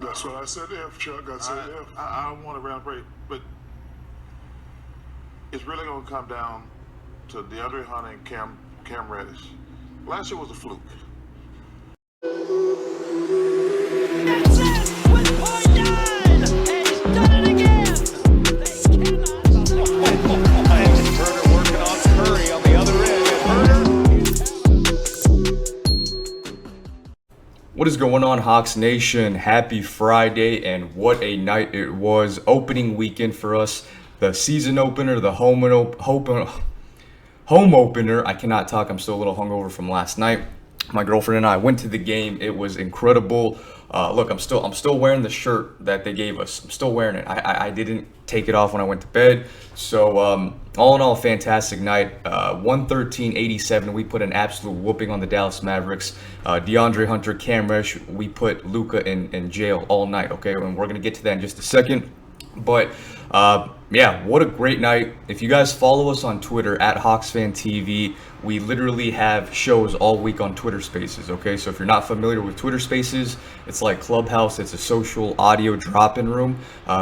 That's what I said if, Chuck. I said if. I don't want to round break, but it's really going to come down to DeAndre Hunter and Cam Reddish. Last year was a fluke. That's it with point nine. He's done it again. They cannot stop. Herder working on Curry on the other end. What is going on, Hawks Nation? Happy Friday, and what a night it was. Opening weekend for us. The season opener, the home opener. I cannot talk. I'm still a little hungover from last night. My girlfriend and I went to the game. It was incredible. Look, I'm still wearing the shirt that they gave us. I'm still wearing it. I didn't take it off when I went to bed. So all in all, fantastic night. 113-87. We put an absolute whooping on the Dallas Mavericks. DeAndre Hunter, Cam Reddish, we put Luka in jail all night. Okay, and we're gonna get to that in just a second. But yeah, what a great night. If you guys follow us on Twitter at HawksFanTV, we literally have shows all week on Twitter Spaces, okay? So if you're not familiar with Twitter Spaces, it's like Clubhouse. It's a social audio drop-in room.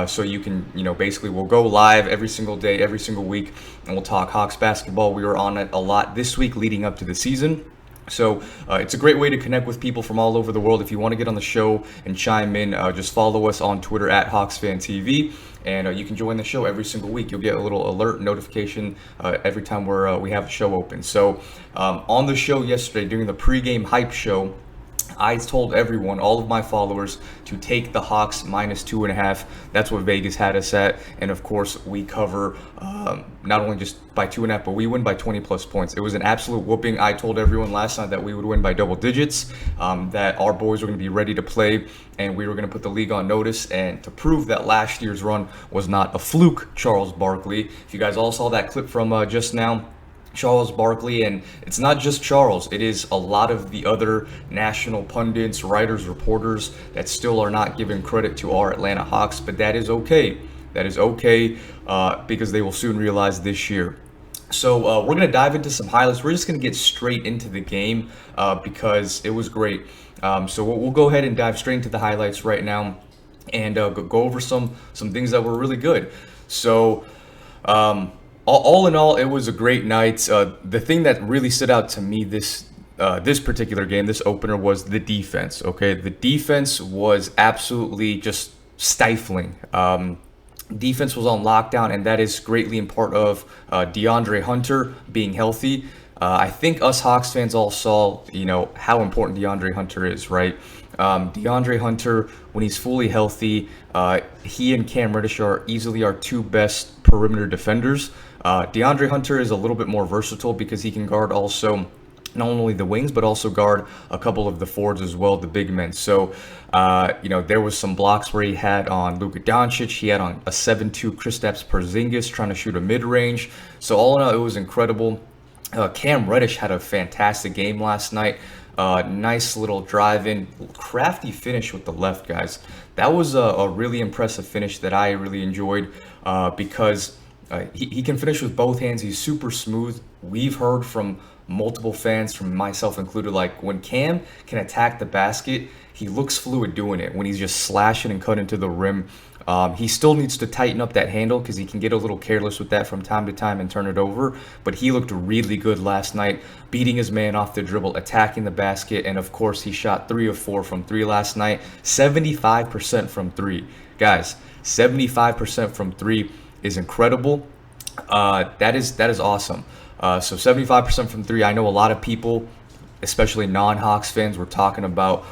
So you can, basically we'll go live every single day, every single week, and we'll talk Hawks basketball. We were on it a lot this week leading up to the season. So it's a great way to connect with people from all over the world. If you want to get on the show and chime in, just follow us on Twitter at HawksFanTV, and you can join the show every single week. You'll get a little alert notification every time we have a show open. So on the show yesterday, during the pregame hype show, I told everyone, all of my followers, to take the Hawks -2.5. That's what Vegas had us at. And of course, we cover not only just by 2.5, but we win by 20 plus points. It was an absolute whooping. I told everyone last night that we would win by double digits, that our boys were going to be ready to play, and we were going to put the league on notice. And to prove that last year's run was not a fluke, Charles Barkley. If you guys all saw that clip from just now, Charles Barkley, and it's not just Charles, it is a lot of the other national pundits, writers, reporters that still are not giving credit to our Atlanta Hawks, but that is okay. That is okay because they will soon realize this year. So we're going to dive into some highlights. We're just going to get straight into the game because it was great. So we'll go ahead and dive straight into the highlights right now and go over some things that were really good. So all in all, it was a great night. The thing that really stood out to me this particular game, this opener, was the defense. Okay, the defense was absolutely just stifling. Defense was on lockdown, and that is greatly in part of DeAndre Hunter being healthy. I think us Hawks fans all saw, how important DeAndre Hunter is, right? DeAndre Hunter, when he's fully healthy, he and Cam Reddish are easily our two best perimeter defenders. DeAndre Hunter is a little bit more versatile because he can guard also not only the wings, but also guard a couple of the forwards as well, the big men. So, there was some blocks where he had on Luka Doncic. He had on a 7-2 Kristaps Porzingis trying to shoot a mid-range. So all in all, it was incredible. Cam Reddish had a fantastic game last night. Nice little drive-in, crafty finish with the left, guys. That was a really impressive finish that I really enjoyed because he can finish with both hands. He's super smooth. We've heard from multiple fans, from myself included, like when Cam can attack the basket, he looks fluid doing it. When he's just slashing and cutting to the rim, he still needs to tighten up that handle because he can get a little careless with that from time to time and turn it over. But he looked really good last night, beating his man off the dribble, attacking the basket, and of course he shot 3 of 4 from 3 last night, 75% from 3. Guys, 75% from 3 is incredible. That is awesome. So 75% from 3. I know a lot of people, especially non-Hawks fans, were talking about,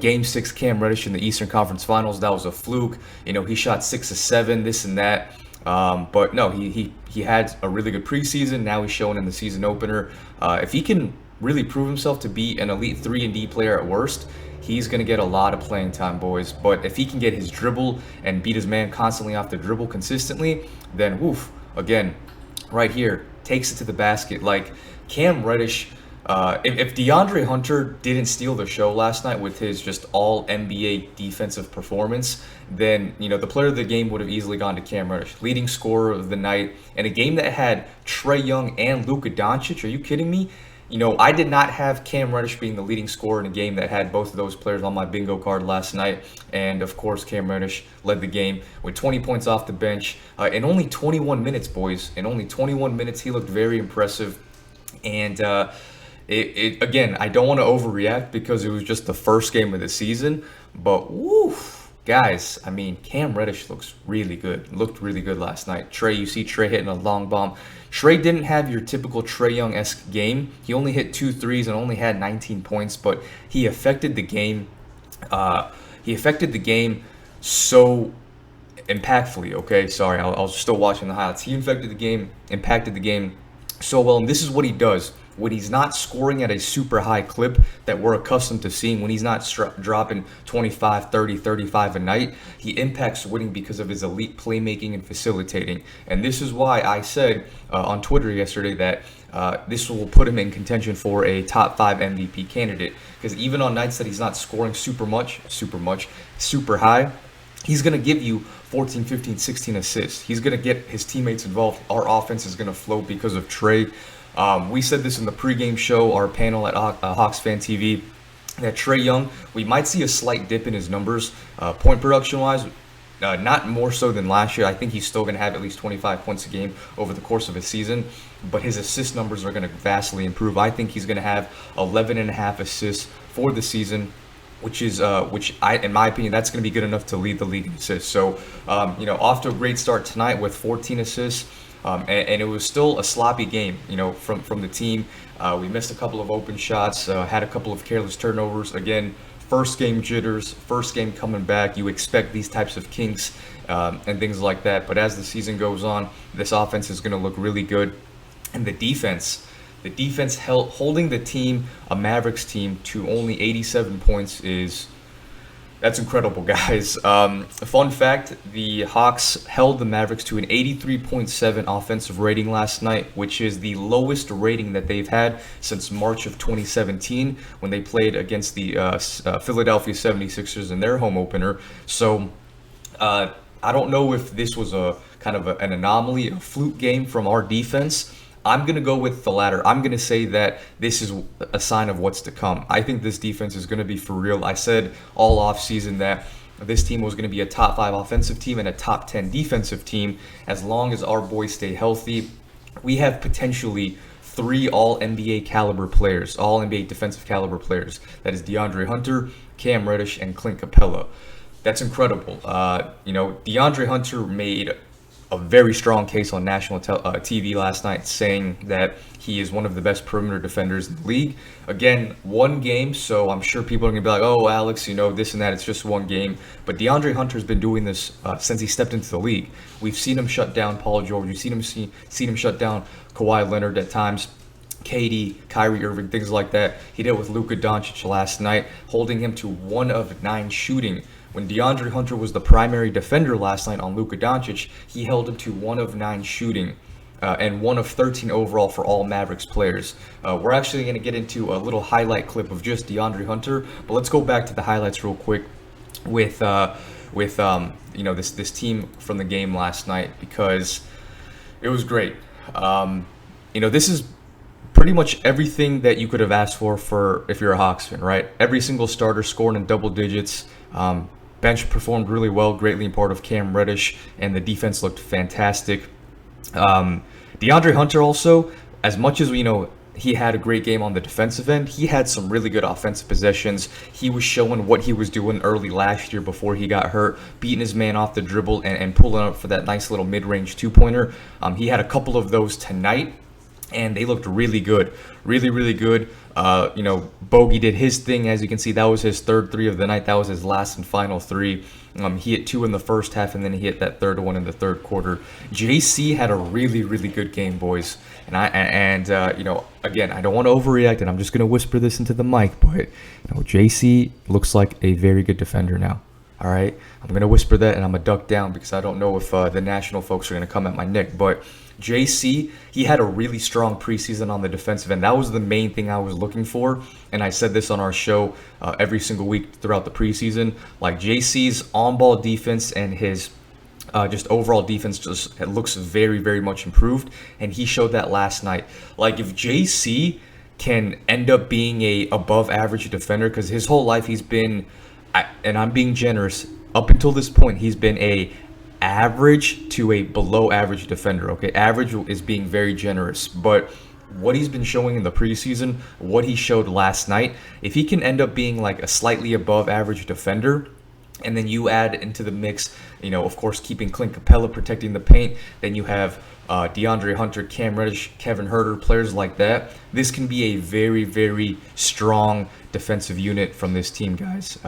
Game 6 Cam Reddish in the Eastern Conference Finals, that was a fluke. He shot 6 of 7, this and that. But no, he had a really good preseason. Now he's showing in the season opener. If he can really prove himself to be an elite 3-and-D player at worst, he's going to get a lot of playing time, boys. But if he can get his dribble and beat his man constantly off the dribble consistently, then woof, again, right here, takes it to the basket. Like Cam Reddish, if DeAndre Hunter didn't steal the show last night with his just all NBA defensive performance, then the player of the game would have easily gone to Cam Reddish, leading scorer of the night in a game that had Trae Young and Luka Doncic. Are you kidding me? I did not have Cam Reddish being the leading scorer in a game that had both of those players on my bingo card last night. And of course, Cam Reddish led the game with 20 points off the bench in only 21 minutes, boys. In only 21 minutes, he looked very impressive. And again, I don't want to overreact because it was just the first game of the season. But woo, guys, I mean, Cam Reddish looked really good last night. Trey, you see Trey hitting a long bomb. Trey didn't have your typical Trey Young-esque game. He only hit 2 threes and only had 19 points, but he affected the game. So impactfully. Okay, sorry, I was still watching the highlights. He impacted the game so well, and this is what he does. When he's not scoring at a super high clip that we're accustomed to seeing, when he's not dropping 25, 30, 35 a night, he impacts winning because of his elite playmaking and facilitating. And this is why I said on Twitter yesterday that this will put him in contention for a top 5 MVP candidate. Because even on nights that he's not scoring super high, he's going to give you 14, 15, 16 assists. He's going to get his teammates involved. Our offense is going to flow because of Trey. We said this in the pregame show, our panel at Hawks Fan TV, that Trey Young, we might see a slight dip in his numbers, point production-wise, not more so than last year. I think he's still going to have at least 25 points a game over the course of a season, but his assist numbers are going to vastly improve. I think he's going to have 11.5 assists for the season, which in my opinion, that's going to be good enough to lead the league in assists. So, off to a great start tonight with 14 assists. And it was still a sloppy game, from the team. We missed a couple of open shots, had a couple of careless turnovers. Again, first game jitters, first game coming back. You expect these types of kinks and things like that. But as the season goes on, this offense is going to look really good. And the defense holding the team, a Mavericks team, to only 87 points that's incredible, guys. Fun fact, the Hawks held the Mavericks to an 83.7 offensive rating last night, which is the lowest rating that they've had since March of 2017 when they played against the Philadelphia 76ers in their home opener. So I don't know if this was a kind of an anomaly, a fluke game from our defense. I'm going to go with the latter. I'm going to say that this is a sign of what's to come. I think this defense is going to be for real. I said all offseason that this team was going to be a top 5 offensive team and a top 10 defensive team as long as our boys stay healthy. We have potentially 3 all-NBA caliber players, all-NBA defensive caliber players. That is DeAndre Hunter, Cam Reddish, and Clint Capella. That's incredible. DeAndre Hunter made a very strong case on national TV last night, saying that he is one of the best perimeter defenders in the league. Again, one game, so I'm sure people are going to be like, oh, Alex, this and that, it's just one game. But DeAndre Hunter's been doing this since he stepped into the league. We've seen him shut down Paul George. We've seen him shut down Kawhi Leonard at times. KD, Kyrie Irving, things like that. He did it with Luka Doncic last night, holding him to 1 of 9 shooting. When DeAndre Hunter was the primary defender last night on Luka Doncic, he held him to 1 of 9 shooting and 1 of 13 overall for all Mavericks players. We're actually going to get into a little highlight clip of just DeAndre Hunter, but let's go back to the highlights real quick with this team from the game last night, because it was great. This is pretty much everything that you could have asked for if you're a Hawks fan, right? Every single starter scoring in double digits. Bench performed really well, greatly in part of Cam Reddish, and the defense looked fantastic. DeAndre Hunter also, as much as he had a great game on the defensive end, he had some really good offensive possessions. He was showing what he was doing early last year before he got hurt, beating his man off the dribble and pulling up for that nice little mid-range 2-pointer. He had a couple of those tonight, and they looked really good. Really, really good. Bogey did his thing. As you can see, that was his 3rd 3 of the night. That was his last and final 3. He hit 2 in the first half, and then he hit that 3rd one in the 3rd quarter. JC had a really, really good game, boys. And again, I don't want to overreact, and I'm just going to whisper this into the mic, but JC looks like a very good defender now. All right, I'm going to whisper that, and I'm going to duck down because I don't know if the national folks are going to come at my neck. But JC, he had a really strong preseason on the defensive end. That was the main thing I was looking for. And I said this on our show every single week throughout the preseason. Like, JC's on-ball defense and his just overall defense looks very, very much improved. And he showed that last night. Like, if JC can end up being a above average defender, because his whole life he's been, and I'm being generous, up until this point he's been a average to a below average defender. Okay, average is being very generous, but what he's been showing in the preseason, what he showed last night, if he can end up being like a slightly above average defender, and then you add into the mix, of course, keeping Clint Capella protecting the paint, then you have DeAndre Hunter, Cam Reddish, Kevin Huerter, players like that. This can be a very, very strong defensive unit from this team, guys.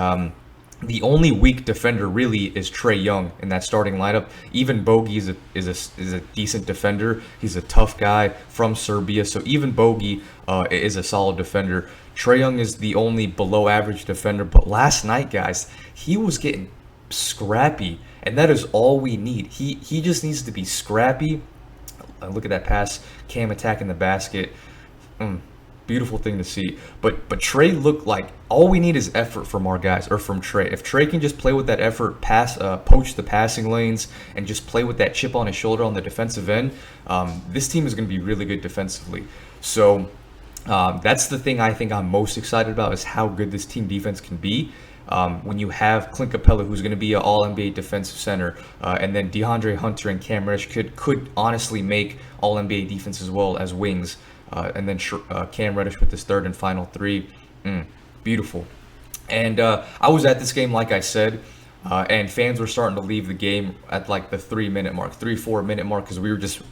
The only weak defender really is Trae Young in that starting lineup. Even Bogey is a decent defender. He's a tough guy from Serbia, so even Bogey is a solid defender. Trae Young is the only below average defender, but last night, guys, he was getting scrappy, and that is all we need. He just needs to be scrappy. Look at that pass, Cam attacking the basket. Beautiful thing to see. But Trae looked like all we need is effort from our guys, or from Trae. If Trae can just play with that effort, poach the passing lanes, and just play with that chip on his shoulder on the defensive end, this team is going to be really good defensively. So that's the thing I think I'm most excited about, is how good this team defense can be. When you have Clint Capella, who's going to be an All-NBA defensive center, and then DeAndre Hunter and Cam Reddish could honestly make All-NBA defense as well as wings, and then Cam Reddish with his third and final three. Beautiful. And I was at this game, like I said, and fans were starting to leave the game at like the 4 minute mark, because we were just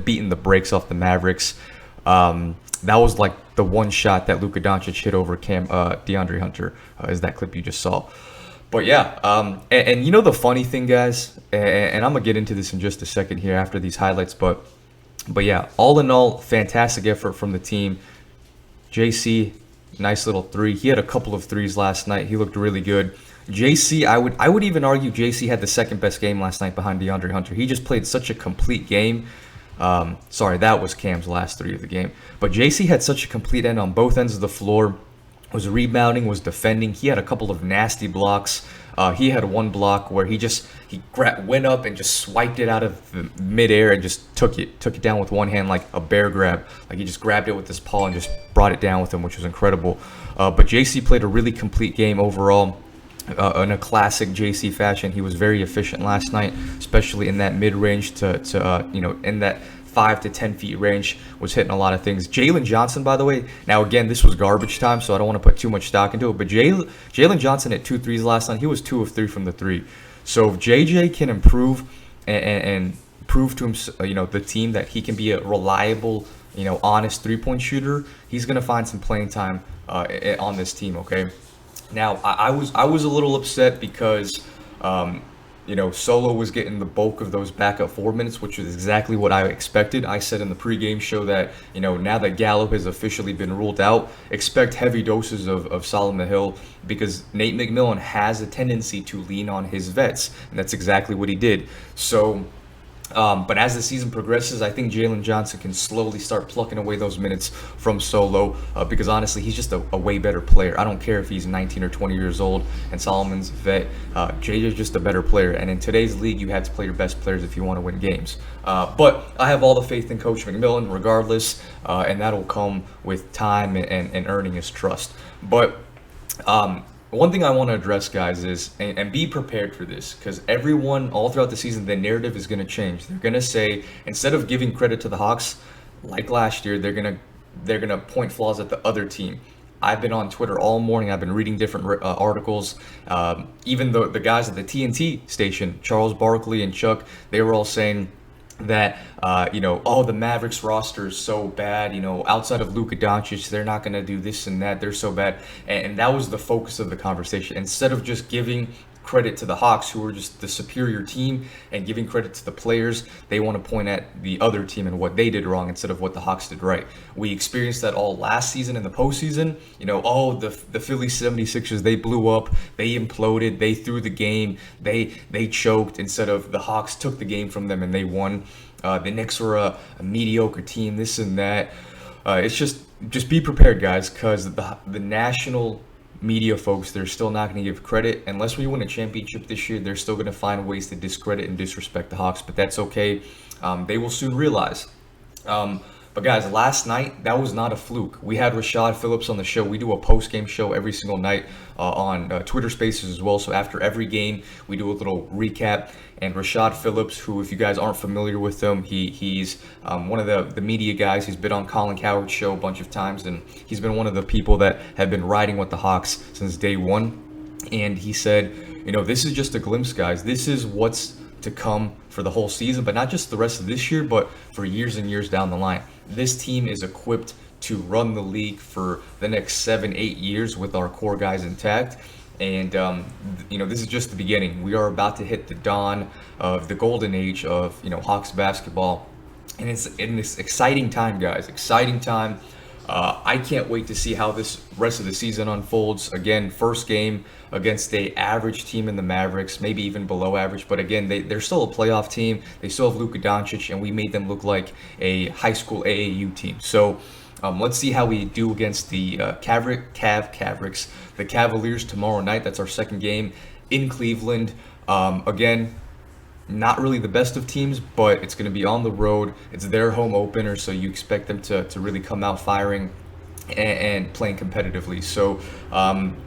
beating the brakes off the Mavericks. That was like the one shot that Luka Doncic hit over DeAndre Hunter, is that clip you just saw. But yeah, and the funny thing, guys, and I'm gonna get into this in just a second here after these highlights, but yeah, all in all, fantastic effort from the team. JC, nice little three. He had a couple of threes last night. He looked really good. JC, I would even argue JC had the second best game last night behind DeAndre Hunter. He just played such a complete game. Sorry, that was Cam's last three of the game. But JC had such a complete end on both ends of the floor. Was rebounding, was defending. He had a couple of nasty blocks. He had one block where he went up and just swiped it out of the midair and just took it down with one hand like a bear grab. Like he just grabbed it with his paw and just brought it down with him, which was incredible. But JC played a really complete game overall. In a classic JC fashion, he was very efficient last night, especially in that mid-range in that 5 to 10 feet range, was hitting a lot of things. Jalen Johnson, by the way, now again, this was garbage time, so I don't want to put too much stock into it, but Jalen Johnson hit 2 threes last night. He was 2 of 3 from the three. So if JJ can improve and prove to him, the team that he can be a reliable, honest three-point shooter, he's going to find some playing time on this team, okay? Now, I was a little upset because, Solo was getting the bulk of those backup 4 minutes, which is exactly what I expected. I said in the pregame show that, now that Gallo has officially been ruled out, expect heavy doses of Solomon Hill, because Nate McMillan has a tendency to lean on his vets, and that's exactly what he did. So, but as the season progresses, I think Jalen Johnson can slowly start plucking away those minutes from Solo, because honestly, he's just a way better player. I don't care if he's 19 or 20 years old and Solomon's a vet. JJ's just a better player, and in today's league, you have to play your best players if you want to win games. But I have all the faith in Coach McMillan regardless, and that'll come with time and earning his trust. But one thing I want to address, guys, is, and be prepared for this, because everyone, all throughout the season, the narrative is going to change. They're going to say, instead of giving credit to the Hawks, like last year, they're going to point flaws at the other team. I've been on Twitter all morning. I've been reading different articles. Even the guys at the TNT station, Charles Barkley and Chuck, they were all saying that, the Mavericks roster is so bad, outside of Luka Doncic, they're not going to do this and that, they're so bad. And that was the focus of the conversation. Instead of just giving credit to the Hawks, who were just the superior team, and giving credit to the players, they want to point at the other team and what they did wrong instead of what the Hawks did right. We experienced that all last season in the postseason. The Philly 76ers, they blew up, they imploded, they threw the game, they choked, instead of the Hawks took the game from them and they won. The Knicks were a mediocre team, this and that. It's just be prepared, guys, because the national media folks, they're still not going to give credit. Unless we win a championship this year, they're still going to find ways to discredit and disrespect the Hawks, but that's okay. They will soon realize. But guys, last night, that was not a fluke. We had Rashad Phillips on the show. We do a post-game show every single night on Twitter Spaces as well. So after every game, we do a little recap. And Rashad Phillips, who, if you guys aren't familiar with him, he's one of the media guys. He's been on Colin Cowherd's show a bunch of times, and he's been one of the people that have been riding with the Hawks since day one. And he said, this is just a glimpse, guys. This is what's to come for the whole season, but not just the rest of this year, but for years and years down the line. This team is equipped to run the league for the next 7-8 years with our core guys intact. And, this is just the beginning. We are about to hit the dawn of the golden age of, Hawks basketball. And it's in this exciting time, guys. Exciting time. I can't wait to see how this rest of the season unfolds. Again, first game against a average team in the Mavericks, maybe even below average. But again, they're still a playoff team. They still have Luka Doncic, and we made them look like a high school AAU team. So let's see how we do against the Mavericks, the Cavaliers tomorrow night. That's our second game in Cleveland. Again, not really the best of teams, but it's going to be on the road. It's their home opener, so you expect them to really come out firing and playing competitively. So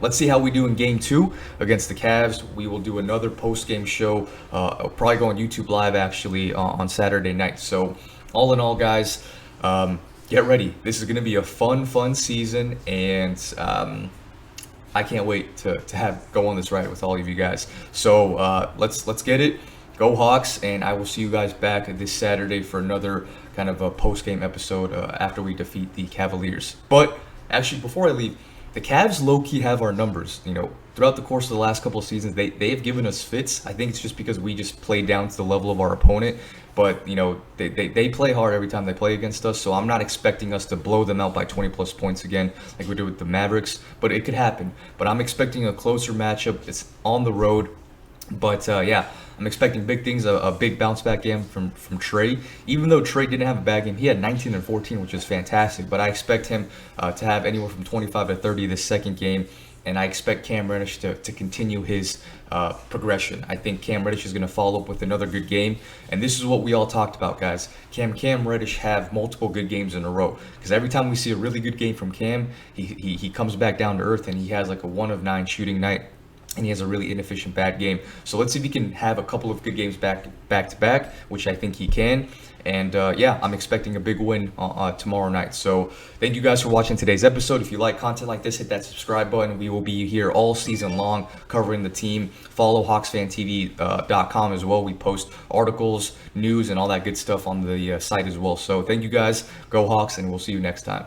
let's see how we do in game 2 against the Cavs. We will do another post-game show. I'll probably go on YouTube Live, actually, on Saturday night. So all in all, guys, get ready. This is going to be a fun season, and I can't wait to go on this ride with all of you guys. So let's get it. Go Hawks, and I will see you guys back this Saturday for another kind of a post-game episode after we defeat the Cavaliers. But actually, before I leave, the Cavs low-key have our numbers. Throughout the course of the last couple of seasons, they have given us fits. I think it's just because we just play down to the level of our opponent. But, they play hard every time they play against us, so I'm not expecting us to blow them out by 20-plus points again like we did with the Mavericks. But it could happen. But I'm expecting a closer matchup. It's on the road. But, I'm expecting big things, a big bounce-back game from Trey. Even though Trey didn't have a bad game, he had 19 and 14, which is fantastic. But I expect him to have anywhere from 25 to 30 this second game. And I expect Cam Reddish to continue his progression. I think Cam Reddish is going to follow up with another good game. And this is what we all talked about, guys. Cam Reddish have multiple good games in a row. Because every time we see a really good game from Cam, he comes back down to earth and he has like a 1 of 9 shooting night. And he has a really inefficient bad game. So let's see if he can have a couple of good games back to back, which I think he can. And I'm expecting a big win tomorrow night. So thank you guys for watching today's episode. If you like content like this, hit that subscribe button. We will be here all season long covering the team. Follow HawksFanTV.com as well. We post articles, news, and all that good stuff on the site as well. So thank you guys. Go Hawks, and we'll see you next time.